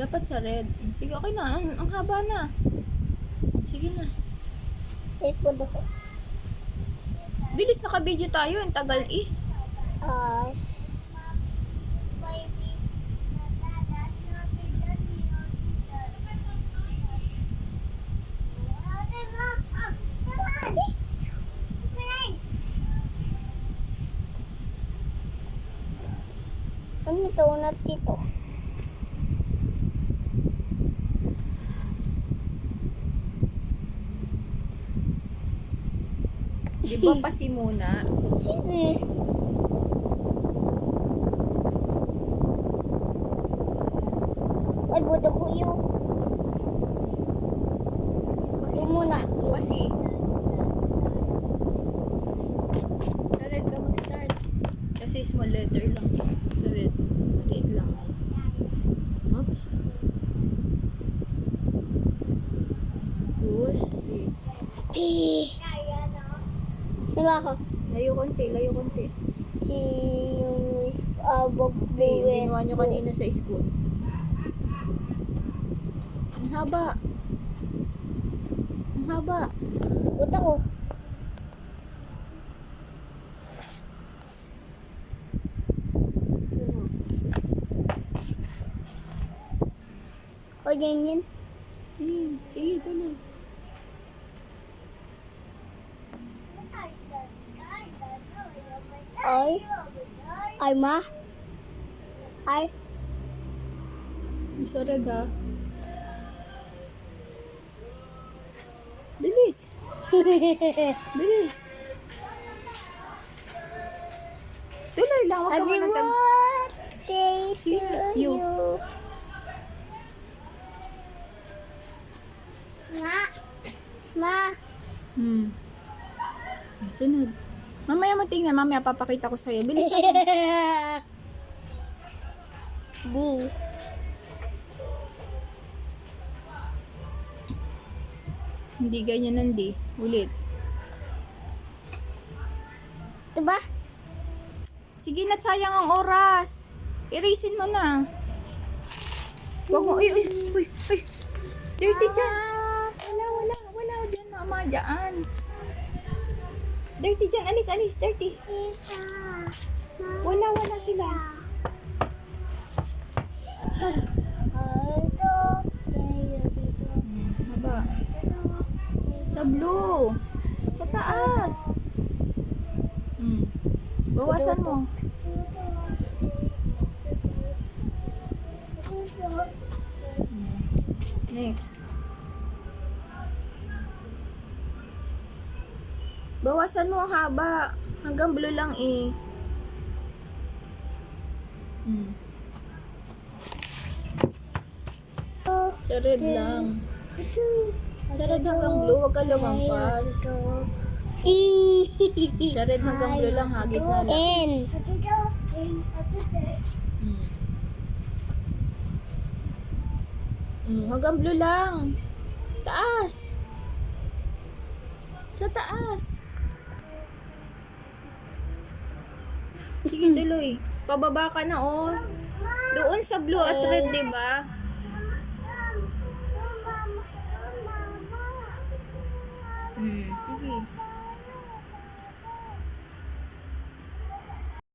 Dapat sa red. Sige, okay na. Ang haba na. Sige na. Ipod ako. Bilis, naka-video tayo. Ang tagal eh. Ano ito? Unat dito. Di ba pasi muna? Sige. Ay, buto ko yun. Pasi muna. Pasi. Sa red ka mag-start. Kasi small letter lang. Sa red. Maliit lang. Oops. Push. P. Sama ako. Layo konti, layo konti. Si yung abog Yung buwet. ginawa nyo kanina sa school. Ang haba. Ang haba. Buta ko. O, yan. Sige, tuloy. Ay, ma. Ay. Sa red ha. Bilis. Bilis. Tuloy lang. Huwag ka Happy muna birthday to Sige, you. you. Ma. Sunod. Mamaya mo tingnan. Mamaya papakita ko sa'yo. Bilis. D. Hindi ganyan nandi. Ulit. Ito ba? Sige na, sayang ang oras. Erasin mo na. Huwag mo. Uy. Dirty dyan. Wala. Dyan, mama. Dyan. Dirty dyan. Alis. Dirty. Wala sila. Haba. Sa blue. Sa taas. Bawasan mo. Next. Bawasan mo ang haba. Hanggang blue lang eh. Sa red lang. Sa red hanggang blue. Huwag ka lumampas. Sa red hanggang blue lang ha. Gitna lang. N. Hanggang blue lang. Taas. Sa taas. Sige, tuloy. Pababa ka na, oh. Doon sa blue at red, diba?